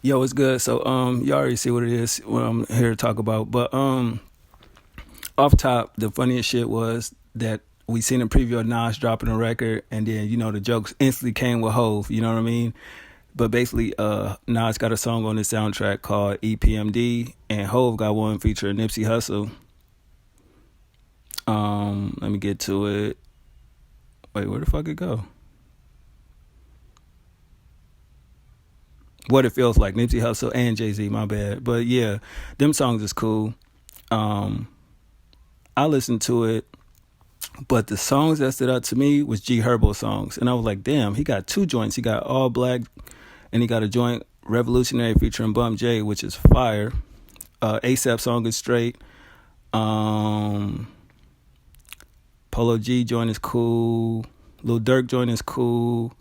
Yo, it's good. So, you already see what it is, what I'm here to talk about. But off top, the funniest shit was that we seen a preview of Nas dropping a record, and then the jokes instantly came with Hove. You know what I mean? But basically, Nas got a song on his soundtrack called EPMD, and Hove got one featuring Nipsey Hussle. Let me get to it. Wait, where the fuck it go? What It Feels Like, Nipsey Hussle and Jay-Z, my bad. But yeah, them songs is cool. Um, I listened to it, but the songs that stood out to me was HERBO songs. And I was like, damn, he got two joints. He got All Black, and he got a joint Revolutionary featuring Bump J, which is fire. ASAP song is straight. Polo G joint is cool. Lil Durk joint is cool.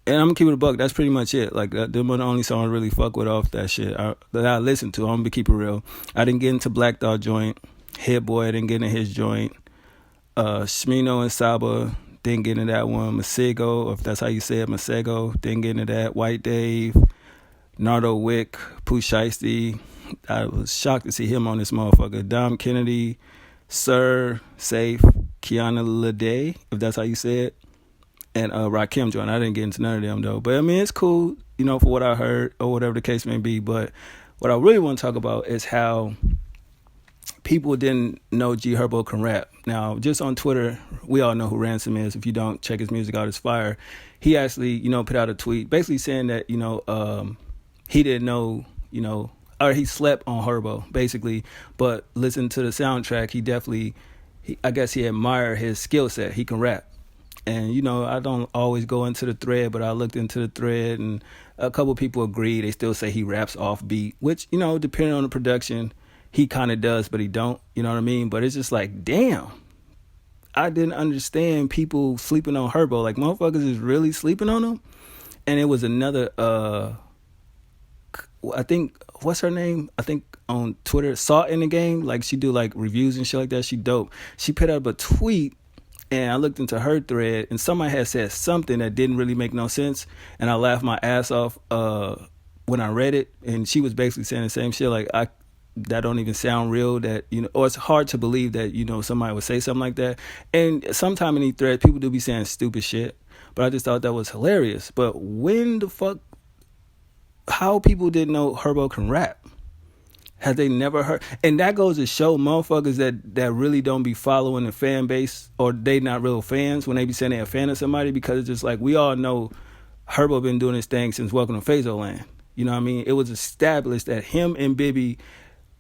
And I'm gonna keep it a buck. That's pretty much it. Like, them are the only songs I really fuck with off that shit that I listen to. I'm gonna keep it real. I didn't get into Black Dog joint. Hit Boy, I didn't get into his joint. Smino and Saba, didn't get into that one. Masego, if that's how you say it, Masego, didn't get into that. White Dave, Nardo Wick, Pooh Shiesty. I was shocked to see him on this motherfucker. Dom Kennedy, Sir, Safe, Kiana Lede, if that's how you say it. And Rakim joint. I didn't get into none of them though. But I mean, it's cool, for what I heard or whatever the case may be. But what I really want to talk about is how people didn't know HERBO can rap. Now, just on Twitter, we all know who Ransom is. If you don't, check his music out, it's fire. He actually, put out a tweet basically saying that, he didn't know, or he slept on HERBO, basically. But listen to the soundtrack, I guess he admired his skill set. He can rap. And, I don't always go into the thread, but I looked into the thread, and a couple people agree. They still say he raps off beat, which, depending on the production, he kind of does, but he don't. You know what I mean? But it's just like, damn, I didn't understand people sleeping on HERBO. Like, motherfuckers is really sleeping on him. And it was another, I think, what's her name? I think on Twitter, Salt in the Game. Like, she do like reviews and shit like that. She dope. She put up a tweet. And I looked into her thread, and somebody had said something that didn't really make no sense. And I laughed my ass off when I read it. And she was basically saying the same shit. Like, that don't even sound real. That, or it's hard to believe that, somebody would say something like that. And sometime in these threads, people do be saying stupid shit. But I just thought that was hilarious. But when the fuck, how people didn't know HERBO can rap? Have they never heard? And that goes to show motherfuckers that really don't be following the fan base, or they not real fans when they be saying they're a fan of somebody, because it's just like, we all know HERBO been doing his thing since Welcome to Phazoland. You know what I mean? It was established that him and Bibby,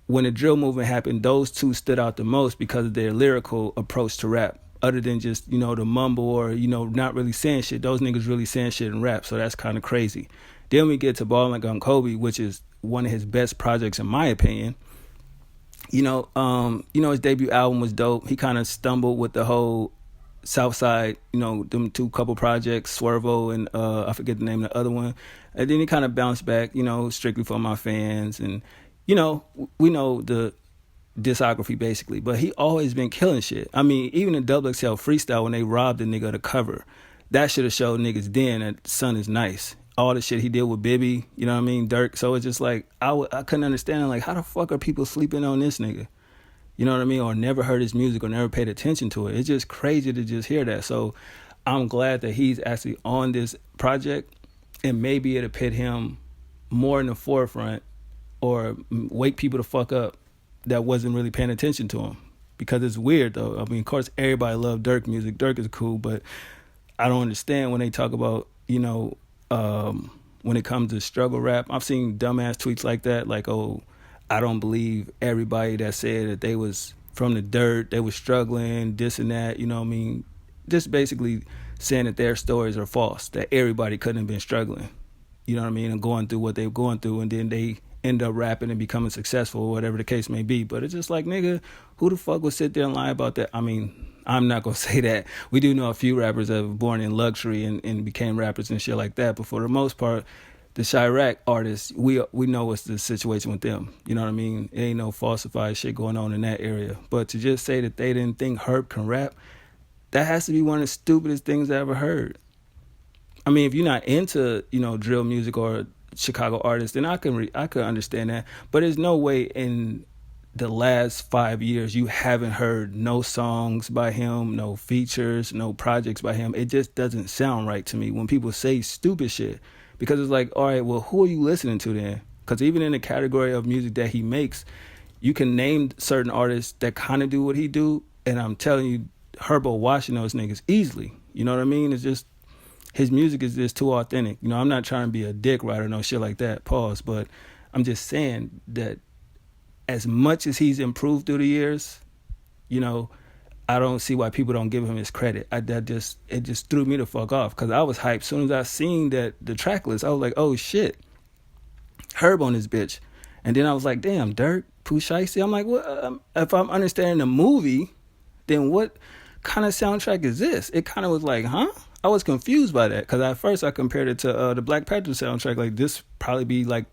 when the drill movement happened, those two stood out the most because of their lyrical approach to rap. Other than just, the mumble or, not really saying shit. Those niggas really saying shit in rap, so that's kind of crazy. Then we get to Ballin' Like on Kobe, which is one of his best projects in my opinion. His debut album was dope. He kind of stumbled with the whole Southside, them two couple projects, Swervo and I forget the name of the other one. And then he kind of bounced back, Strictly for My Fans, and we know the discography basically. But he always been killing shit. I mean, even the Double XL freestyle when they robbed the nigga of the cover, that should have showed niggas then that Son is nice. All the shit he did with Bibby, you know what I mean, Dirk. So it's just like, I couldn't understand, like, how the fuck are people sleeping on this nigga? You know what I mean? Or never heard his music or never paid attention to it. It's just crazy to just hear that. So I'm glad that he's actually on this project, and maybe it'll put him more in the forefront or wake people the fuck up that wasn't really paying attention to him. Because it's weird, though. I mean, of course, everybody loves Dirk music. Dirk is cool, but I don't understand when they talk about, when it comes to struggle rap. I've seen dumbass tweets like that, like, oh, I don't believe everybody that said that they was from the dirt, they was struggling, this and that, you know what I mean? Just basically saying that their stories are false, that everybody couldn't have been struggling, you know what I mean, and going through what they were going through, and then they end up rapping and becoming successful, or whatever the case may be. But it's just like, nigga, who the fuck would sit there and lie about that? I mean, I'm not going to say that. We do know a few rappers that were born in luxury and became rappers and shit like that. But for the most part, the Chirac artists, we know what's the situation with them. You know what I mean? It ain't no falsified shit going on in that area. But to just say that they didn't think Herb can rap, that has to be one of the stupidest things I ever heard. I mean, if you're not into, drill music or Chicago artist, then I could understand that. But there's no way in the last 5 years you haven't heard no songs by him, no features, no projects by him. It just doesn't sound right to me when people say stupid shit, because it's like, all right, well, who are you listening to then? Because even in the category of music that he makes, you can name certain artists that kind of do what he do, and I'm telling you, HERBO washing those niggas easily. You know what I mean? It's just, his music is just too authentic. You know, I'm not trying to be a dick rider, no shit like that, pause, but I'm just saying that as much as he's improved through the years, you know, I don't see why people don't give him his credit. It just threw me the fuck off, because I was hyped. As soon as I seen that the track list, I was like, oh shit, Herb on this bitch. And then I was like, damn, Dirk, Pooh Shiesty. I'm like, well, if I'm understanding the movie, then what kind of soundtrack is this? It kind of was like, huh? I was confused by that, because at first I compared it to the Black Panther soundtrack. Like, this probably be like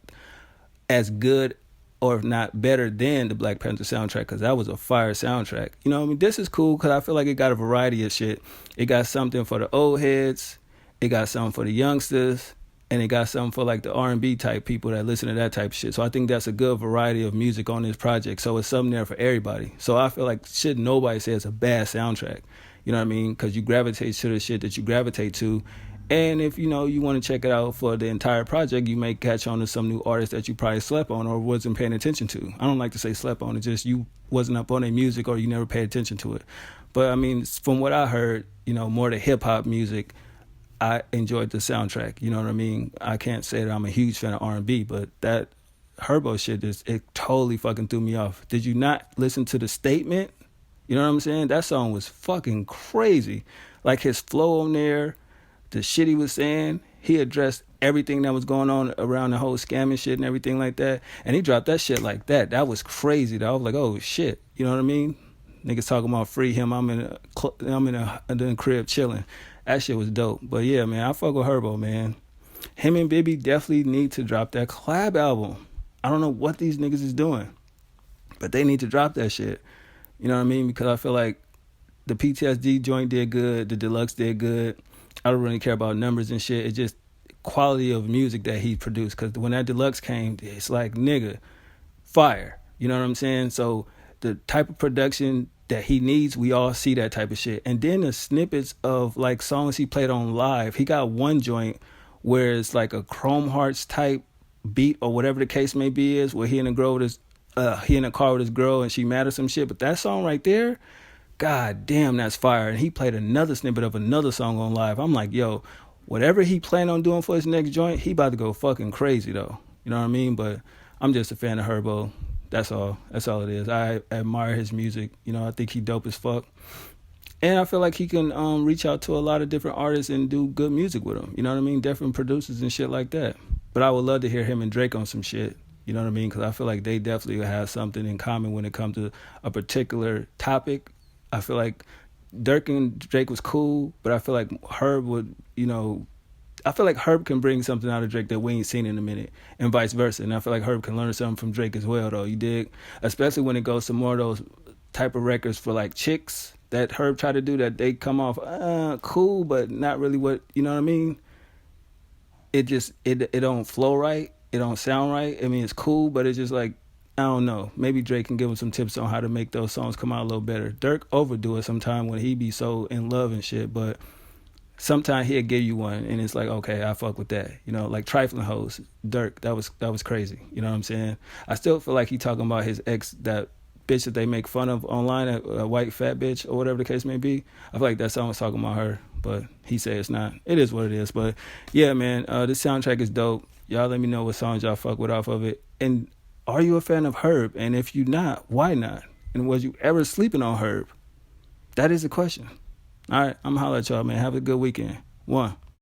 as good or if not better than the Black Panther soundtrack, because that was a fire soundtrack. You know what I mean? This is cool because I feel like it got a variety of shit. It got something for the old heads, it got something for the youngsters, and it got something for like the R&B type people that listen to that type of shit. So I think that's a good variety of music on this project. So it's something there for everybody. So I feel like shit nobody says a bad soundtrack. You know what I mean? Because you gravitate to the shit that you gravitate to. And if, you know, you want to check it out for the entire project, you may catch on to some new artists that you probably slept on or wasn't paying attention to. I don't like to say slept on. It's just you wasn't up on their music or you never paid attention to it. But, I mean, from what I heard, you know, more the hip-hop music, I enjoyed the soundtrack. You know what I mean? I can't say that I'm a huge fan of R&B, but that HERBO shit, it totally fucking threw me off. Did you not listen to The Statement? You know what I'm saying? That song was fucking crazy. Like, his flow on there, the shit he was saying, he addressed everything that was going on around the whole scamming shit and everything like that. And he dropped that shit like that. That was crazy, though. I was like, oh, shit. You know what I mean? Niggas talking about free him. I'm in the crib chilling. That shit was dope. But yeah, man, I fuck with HERBO, man. Him and Bibby definitely need to drop that collab album. I don't know what these niggas is doing, but they need to drop that shit. You know what I mean? Because I feel like the PTSD joint did good. The deluxe did good. I don't really care about numbers and shit. It's just quality of music that he produced. Because when that deluxe came, it's like, nigga, fire. You know what I'm saying? So the type of production that he needs, we all see that type of shit. And then the snippets of like songs he played on live. He got one joint where it's like a Chrome Hearts type beat or whatever the case may be, is where he in the car with his girl and she mad or some shit. But that song right there, god damn, that's fire. And he played another snippet of another song on live. I'm like, yo, whatever he planned on doing for his next joint, he about to go fucking crazy though. You know what I mean? But I'm just a fan of HERBO. That's all it is. I admire his music. You know, I think he dope as fuck. And I feel like he can reach out to a lot of different artists and do good music with them. You know what I mean? Different producers and shit like that. But I would love to hear him and Drake on some shit. You know what I mean? Because I feel like they definitely have something in common when it comes to a particular topic. I feel like Dirk and Drake was cool, but I feel like Herb would, you know, I feel like Herb can bring something out of Drake that we ain't seen in a minute, and vice versa. And I feel like Herb can learn something from Drake as well, though. You dig? Especially when it goes to more of those type of records for like chicks that Herb tried to do, that they come off cool, but not really what, you know what I mean? It don't flow right. It don't sound right. I mean, it's cool, but it's just like, I don't know. Maybe Drake can give him some tips on how to make those songs come out a little better. Dirk overdo it sometime when he be so in love and shit, but sometimes he'll give you one and it's like, okay, I fuck with that. You know, like Trifling Hoes, Dirk, that was crazy. You know what I'm saying? I still feel like he talking about his ex, that bitch that they make fun of online, a white fat bitch or whatever the case may be. I feel like that song was talking about her, but he said it's not. It is what it is. But yeah, man, this soundtrack is dope. Y'all let me know what songs y'all fuck with off of it. And are you a fan of Herb? And if you're not, why not? And was you ever sleeping on Herb? That is the question. All right, I'm going to holler at y'all, man. Have a good weekend. 1.